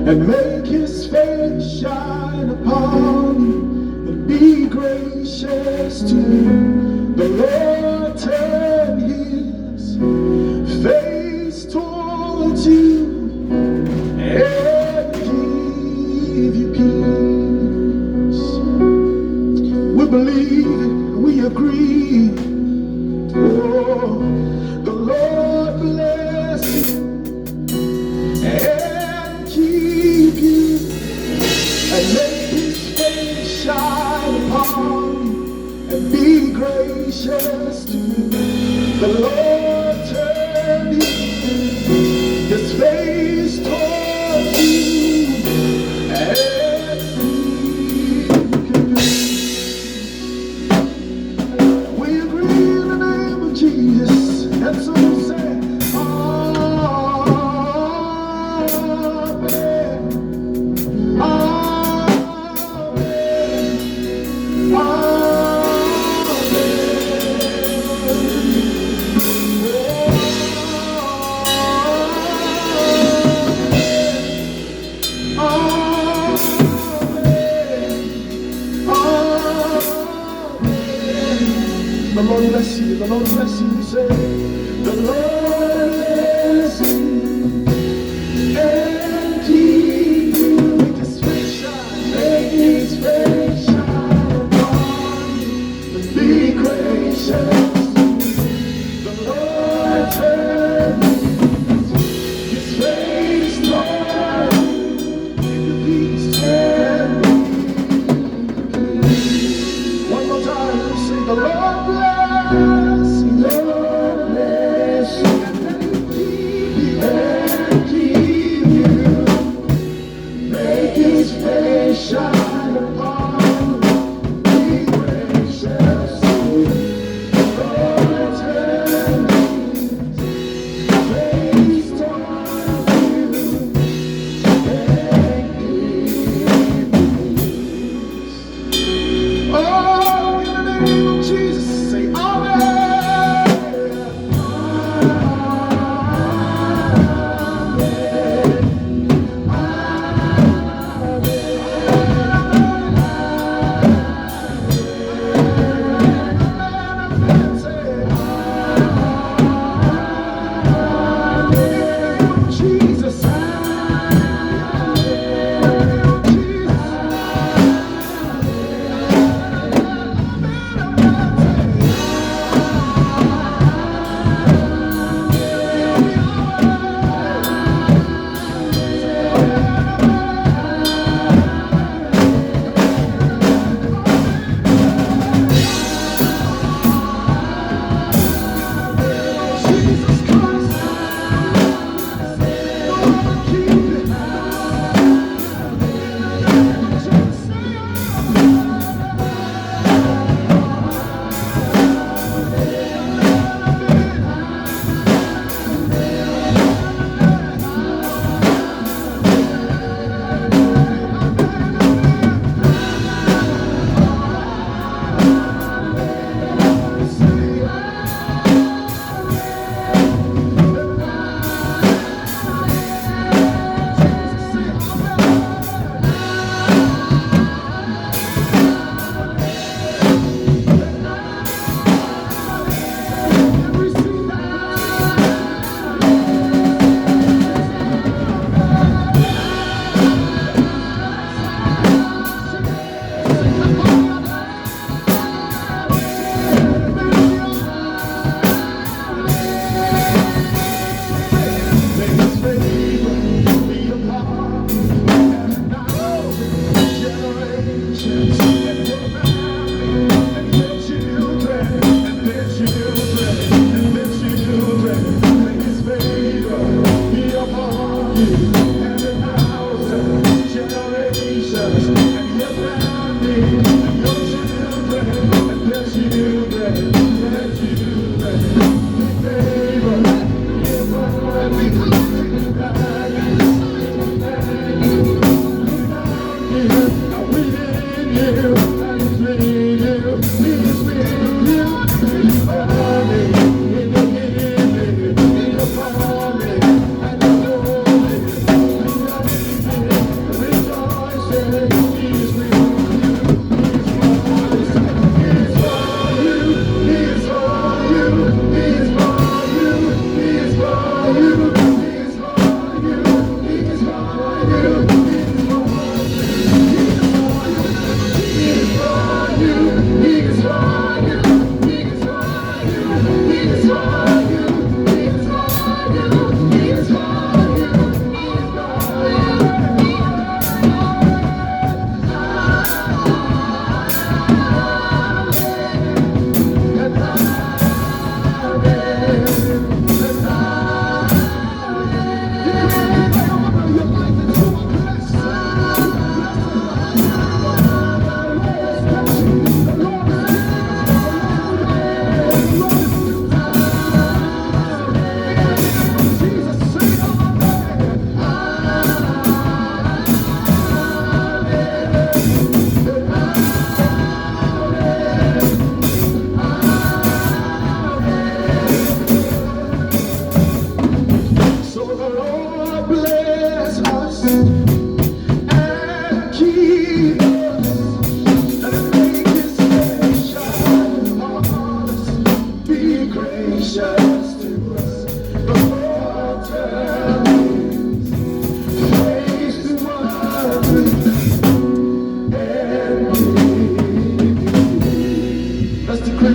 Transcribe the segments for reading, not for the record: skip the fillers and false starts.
and make his face shine upon you and be gracious to you. The Lord turn his face towards you and give you peace. We believe, we agree. Oh, the Lord bless you and keep you, and make his face shine upon you and be gracious to you. The Lord turn his face towards you and give you peace. We agree in the name of Jesus, and so we say, the Lord bless you, the Lord bless you, say, the Lord bless you and keep you, make his face shine, make his face shine upon you, and be gracious. The Lord turn his face toward you, give you peace and peace. One more time, we'll sing, the Lord bless. Lord bless you and keep you, make his face shine upon you, be gracious to you. Lord turn his face toward you and give you peace. Oh, in the name of Jesus, say amen.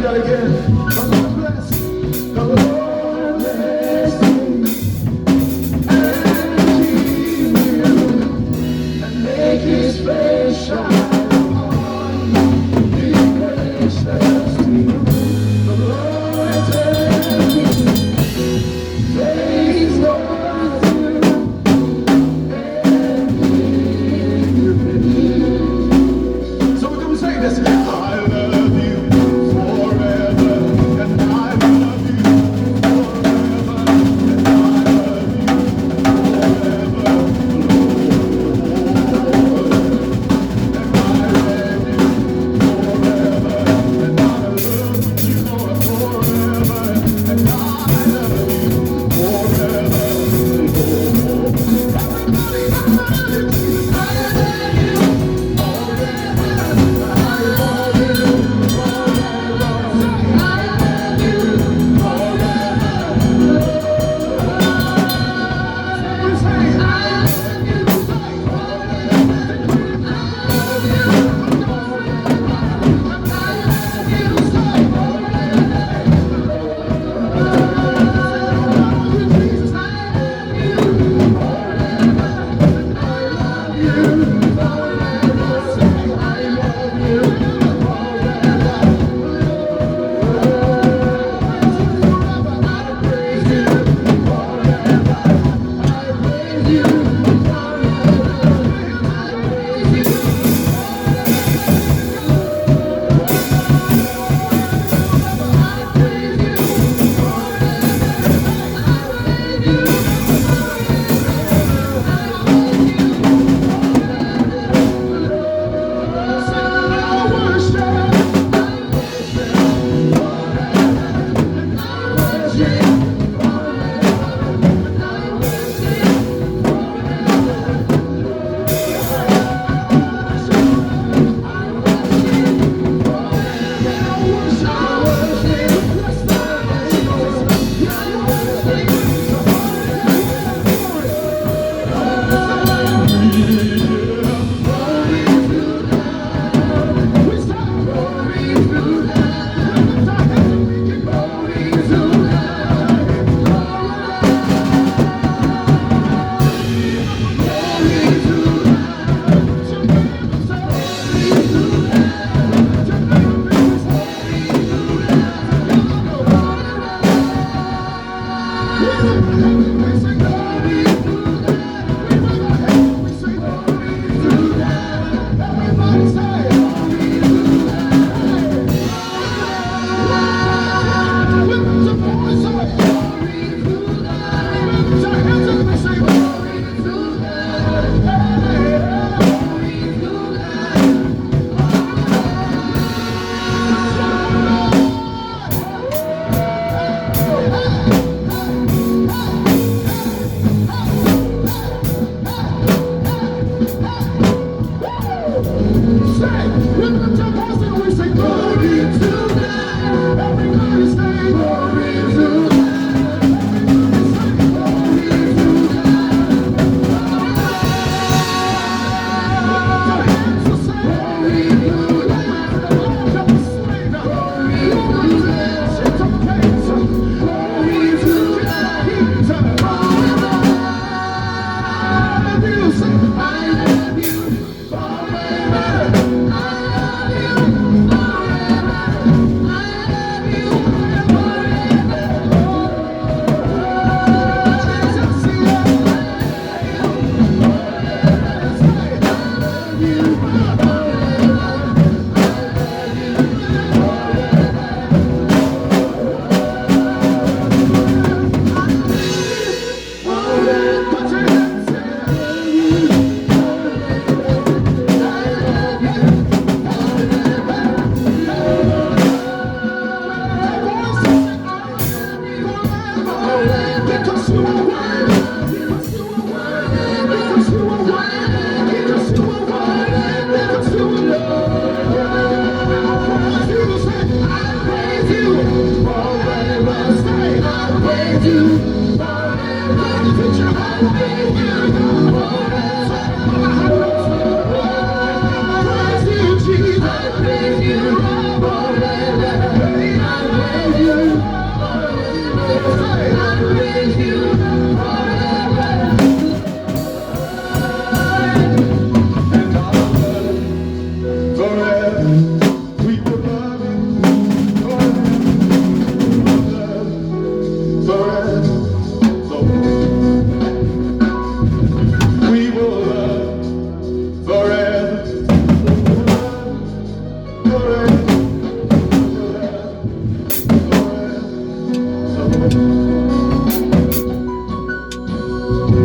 sing that again. The Lord bless. The Lord bless you and keep you and make His face shine on you. Be gracious to you. The Lord turn His face towards you and give you peace. So we're going to say this. I love you forever, and I love you.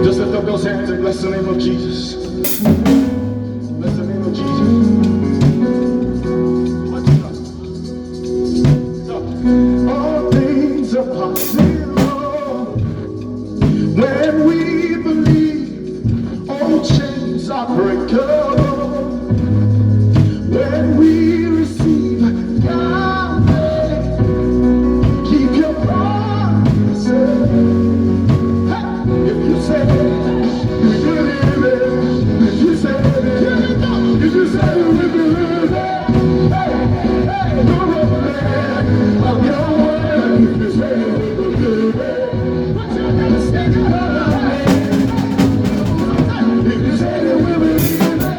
Just lift up those hands and bless the name of Jesus. Bless the name of Jesus. All things are possible when we believe. All chains are breakable when we receive. Yahweh, keep your promises. If you say it, we believe it. If you say it, here we go. If you say it, we believe it. Hey, hey, you're a man of your word. If you say it, we believe it. Put your hands together. If you say it, we believe it.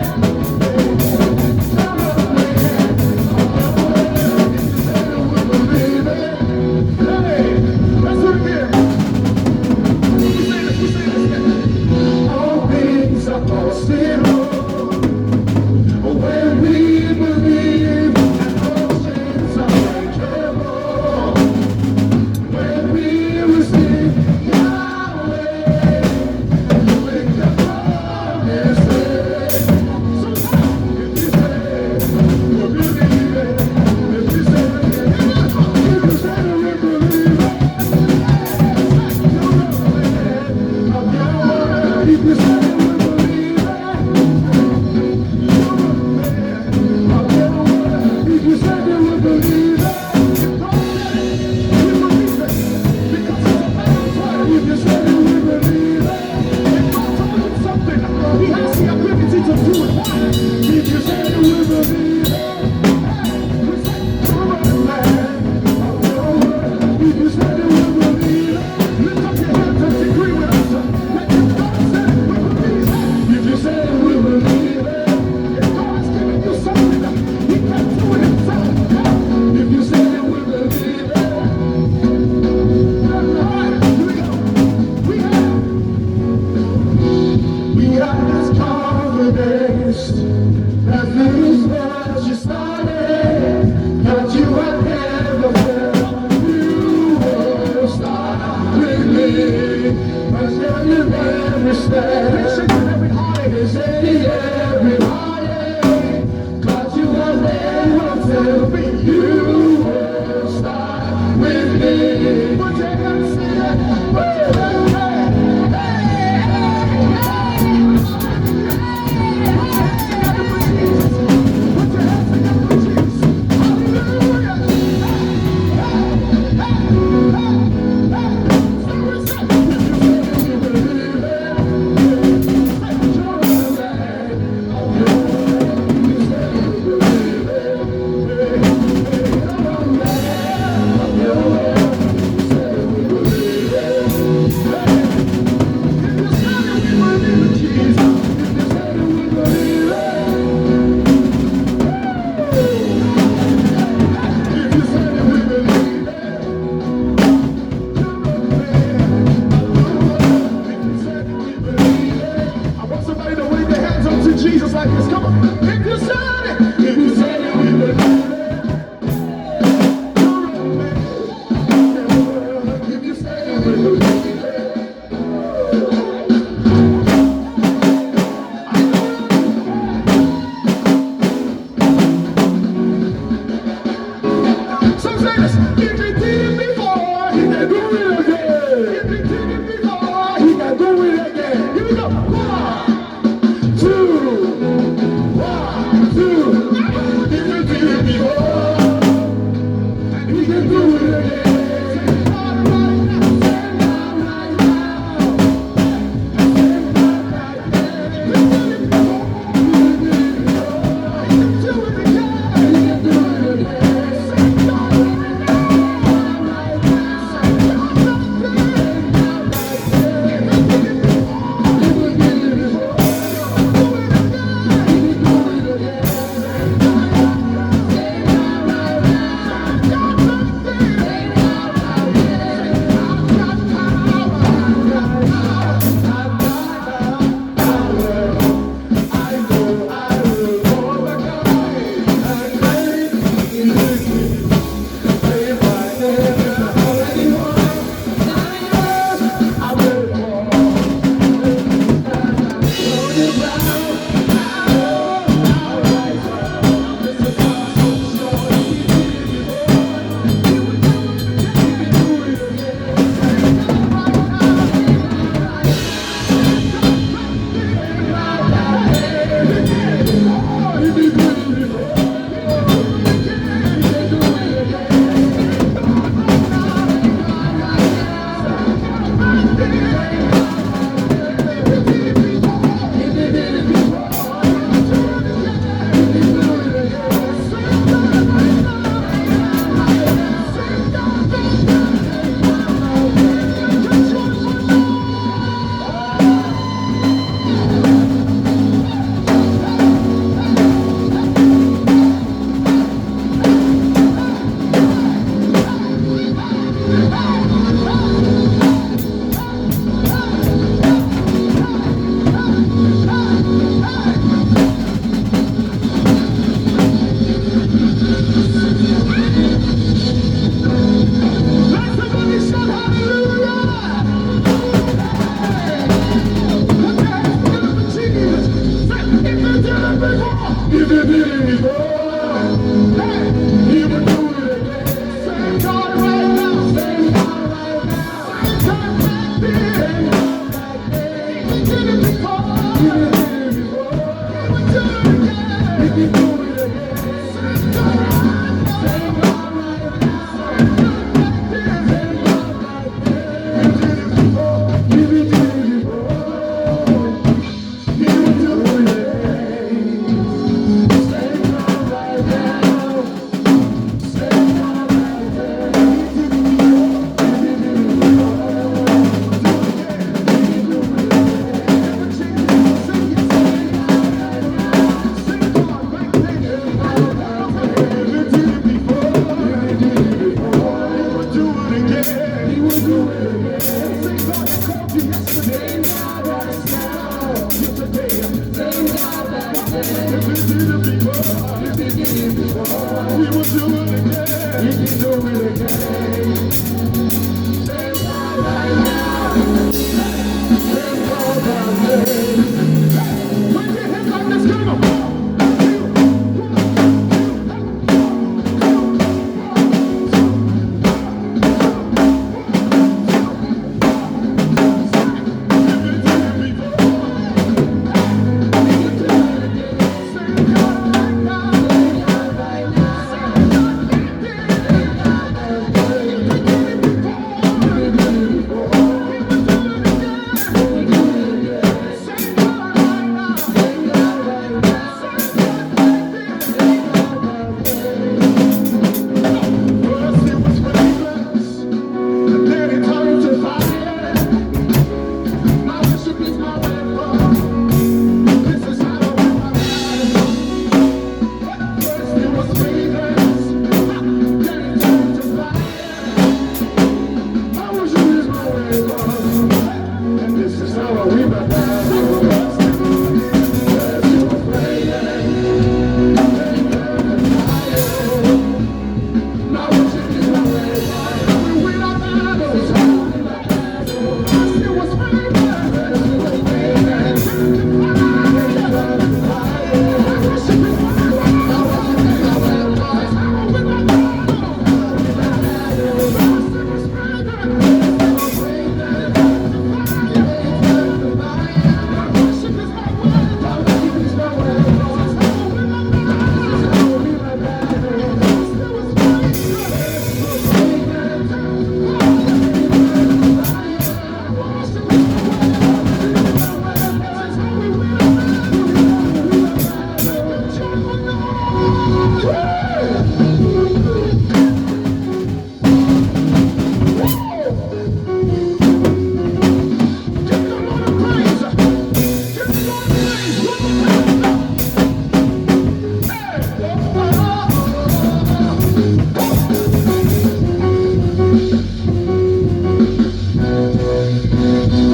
Come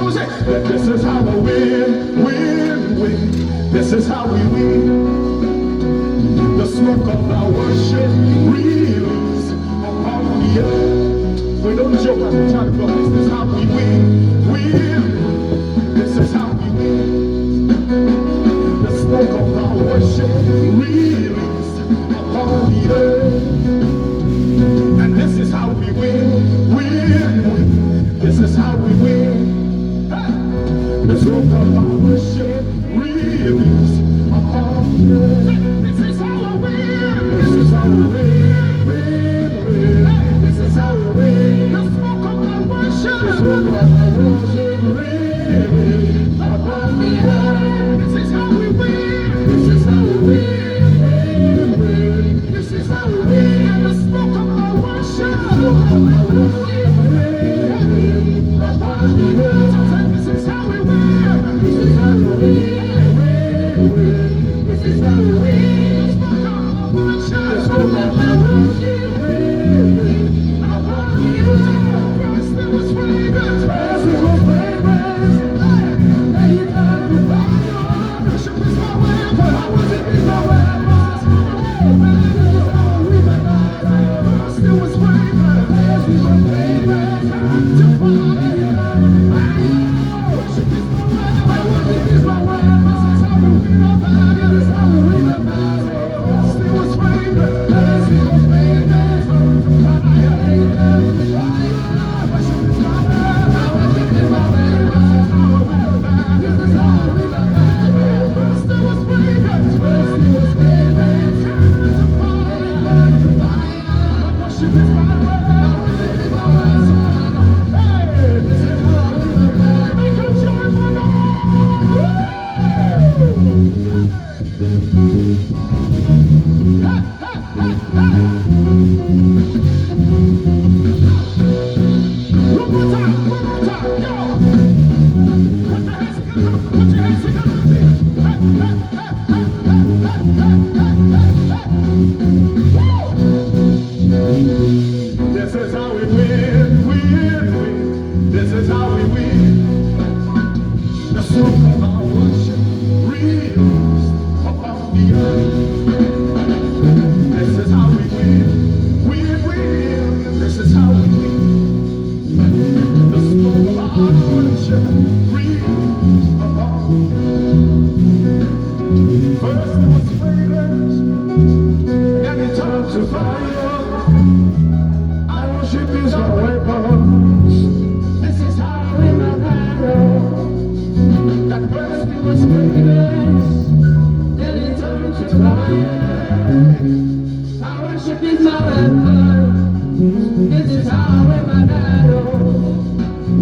on, say, this is how we win, win, win. This is how we win. The smoke of our worship release upon the earth. We don't joke as we try to go. This is how we win, win. This is how we win. The smoke of our worship release upon the earth. And this is how we win, win, win. This is how we win. Hey! The smoke of our worship release upon the earth. This is how we win. This is how we win, win, win. Hey! This is how we win. The smoke of our worship. The smoke of our worship release upon the earth. This is how we win. This is how we win, win, win. This is how we win. The smoke of our worship. The smoke of our worship release upon the earth. This is how we win. This is how we win, win, win. This is how we win. The smoke of our worship. The smoke of our worship release upon the earth. First there was fragrance. First there was fragrance. Now you got the fire. Worship is my weapon. I worship is my weapon. First there was fragrance. First there was fragrance. To fire. Worship is my weapon. Worship is my weapon. This is how we win our battle. This is how we win our battle. First there was fragrance. First there was fragrance. To fire. Worship is my weapon. Worship is my weapon. This is how we win our battle. First there was fragrance. First there was fragrance. To fire. Worship is my weapon. Worship is my weapon. Hey, this is how we win our battle. Make a joyful One more time, go! Put your hands together, put your hands together. This is how we win, win, win. This is how we win. The smoke of our worship released upon the earth. This is how we win, win, win. This is how we win. The smoke of our worship released upon the earth. First it was fragrance, then it turned to fire. Our worship is our weapon. This is how we win our battle. That first it was fragrance, then it turned to fire. Our worship is our weapon. This is how I win my battle.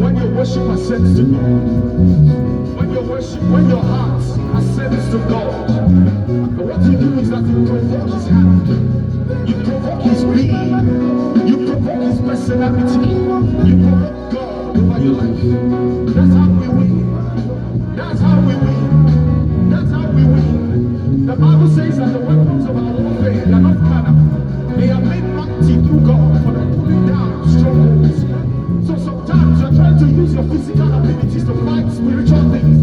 When your worship ascends to God, when your heart ascends to God, what you do is that you provoke His hand, you provoke His being, you provoke His personality, you provoke God over your life. That's how we win. That's how we win. That's how we win. The Bible says that the weapons of our warfare are not carnal. They are made mighty through God for the pulling down strongholds. So sometimes you're trying to use your physical abilities to fight spiritual things.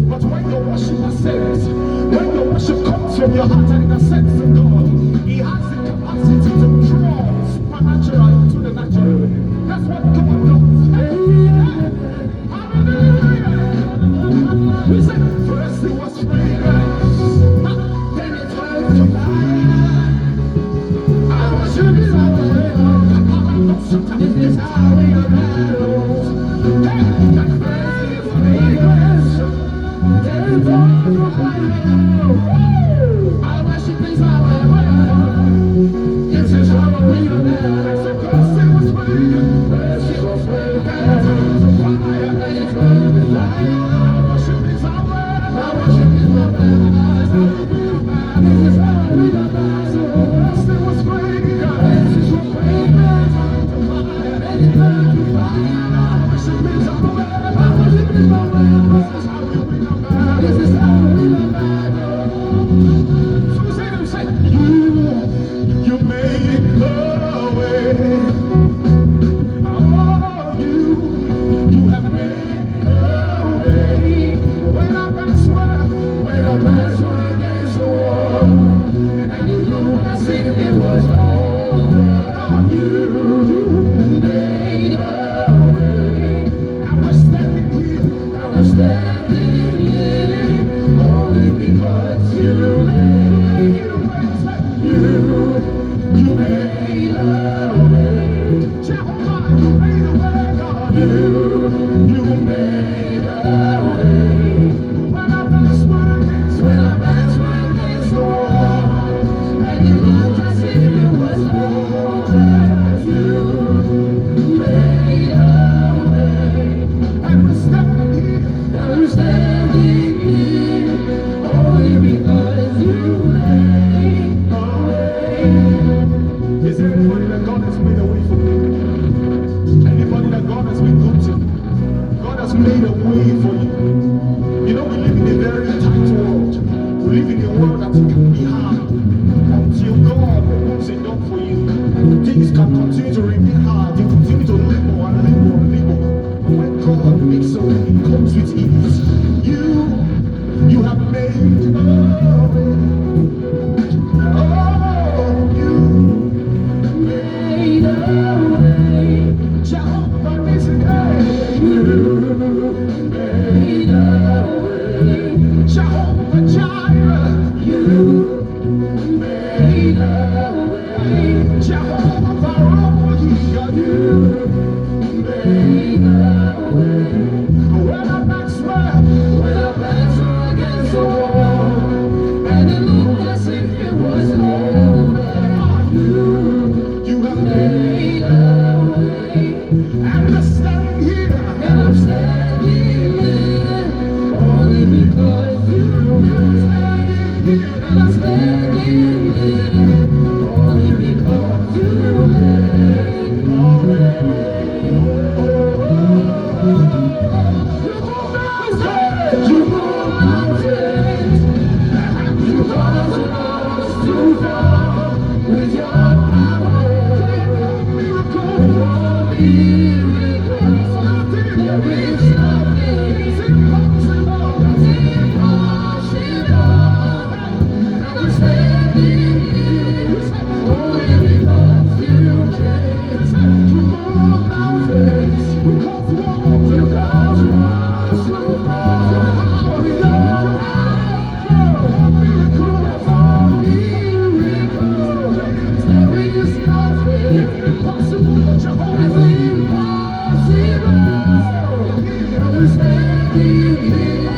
But when your worship ascends, when your worship comes from your heart and it ascends to God, He has the capacity to draw supernatural into the natural. That's what God does. Hallelujah! We said first it was fragrance, then it turned to fire. I worship is our weapon. This is how we are battles. That first it was fragrance, then it turned to fire. I worship is our weapon. This is how we are battles. First it was fragrance, first it was fragrance, turned to fire, then it turned to fire. I worship is our weapon. I worship is my weapon. This is how we are battles. First it was fragrance, first it was fragrance, turned to fire, then it turned to fire. You made a way. When our backs were against the wall, and it looked as if it was over, you made a way. And we're standing here, only because you made a way. Is there anybody that God has made a way for? Anybody that God has been good to? God has made a way for you. You know, we live in a very tight world. We live in a world that can be hard. Until God opens a door for you, things can continue to remain hard. You continue to labor and labor and labor. But when God makes a way, it comes with ease. You have made a way. Oh, you made a way. Jehovah is a day. You made a way. Jehovah Jireh. You made a way. Jehovah Rohi. You made a way. When our backs were against the wall, and it looked as if it was over, you have made a way. And I'm standing here, only because you made and I'm standing here, only because you made a way. You move mountains, you cause walls to fall with your power. Miracles, there is nothing impossible. Now we're standing here, only because you came. You move mountains, you cause walls to fall. With your power, miracles, there is nothing impossible. Jehovah, impossible. Now we're standing here,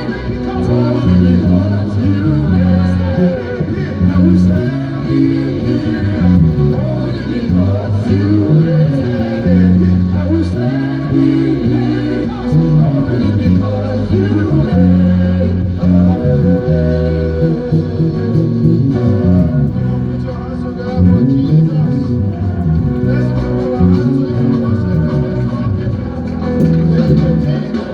only because you made. Now we're standing here, only because you made. Now we're standing here, only because you made. Put your hands together for Jesus. Let's go for our hands together for worship. Let's go take the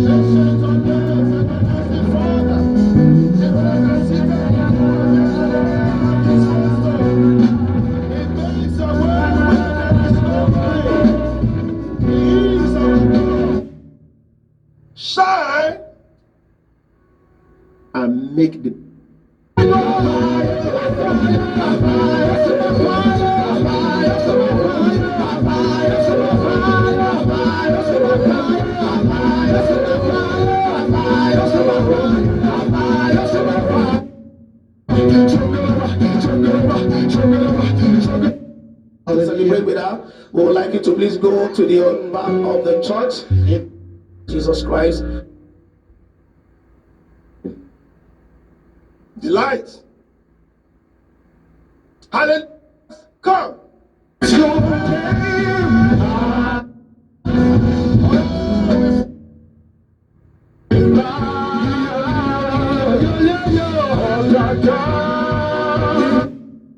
nations on earth, everlasting Father. Everlasting Caesar, this wisdom. It makes a way where there is no way. He is our God. Shine and make the celebrate with her. We would like you to please go to the back of the church in Jesus Christ. Delight. Hallelujah. Come. Your name.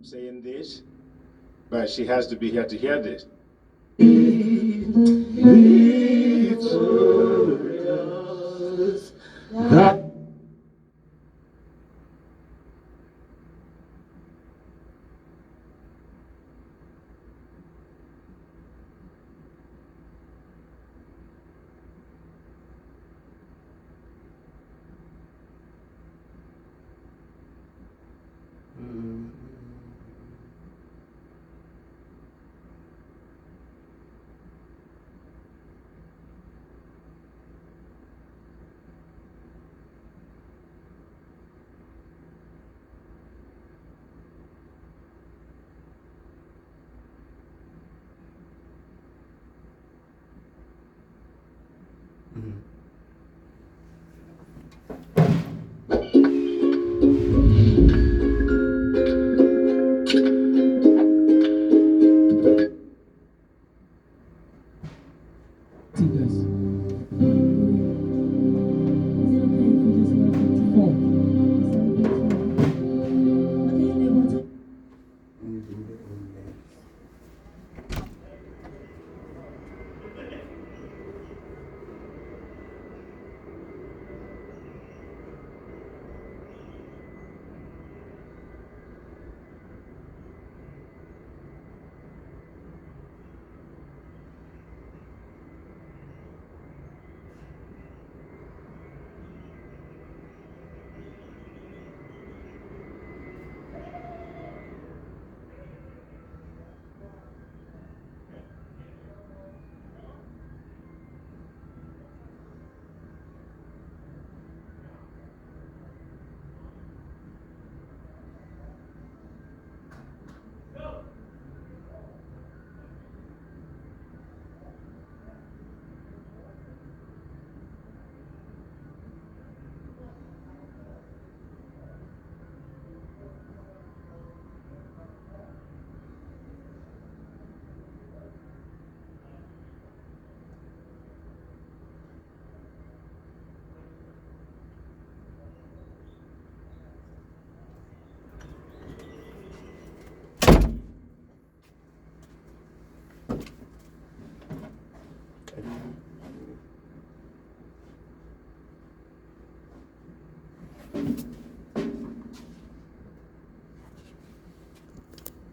Saying this, but she has to be here to hear this. Victorious.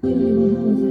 rehearsal.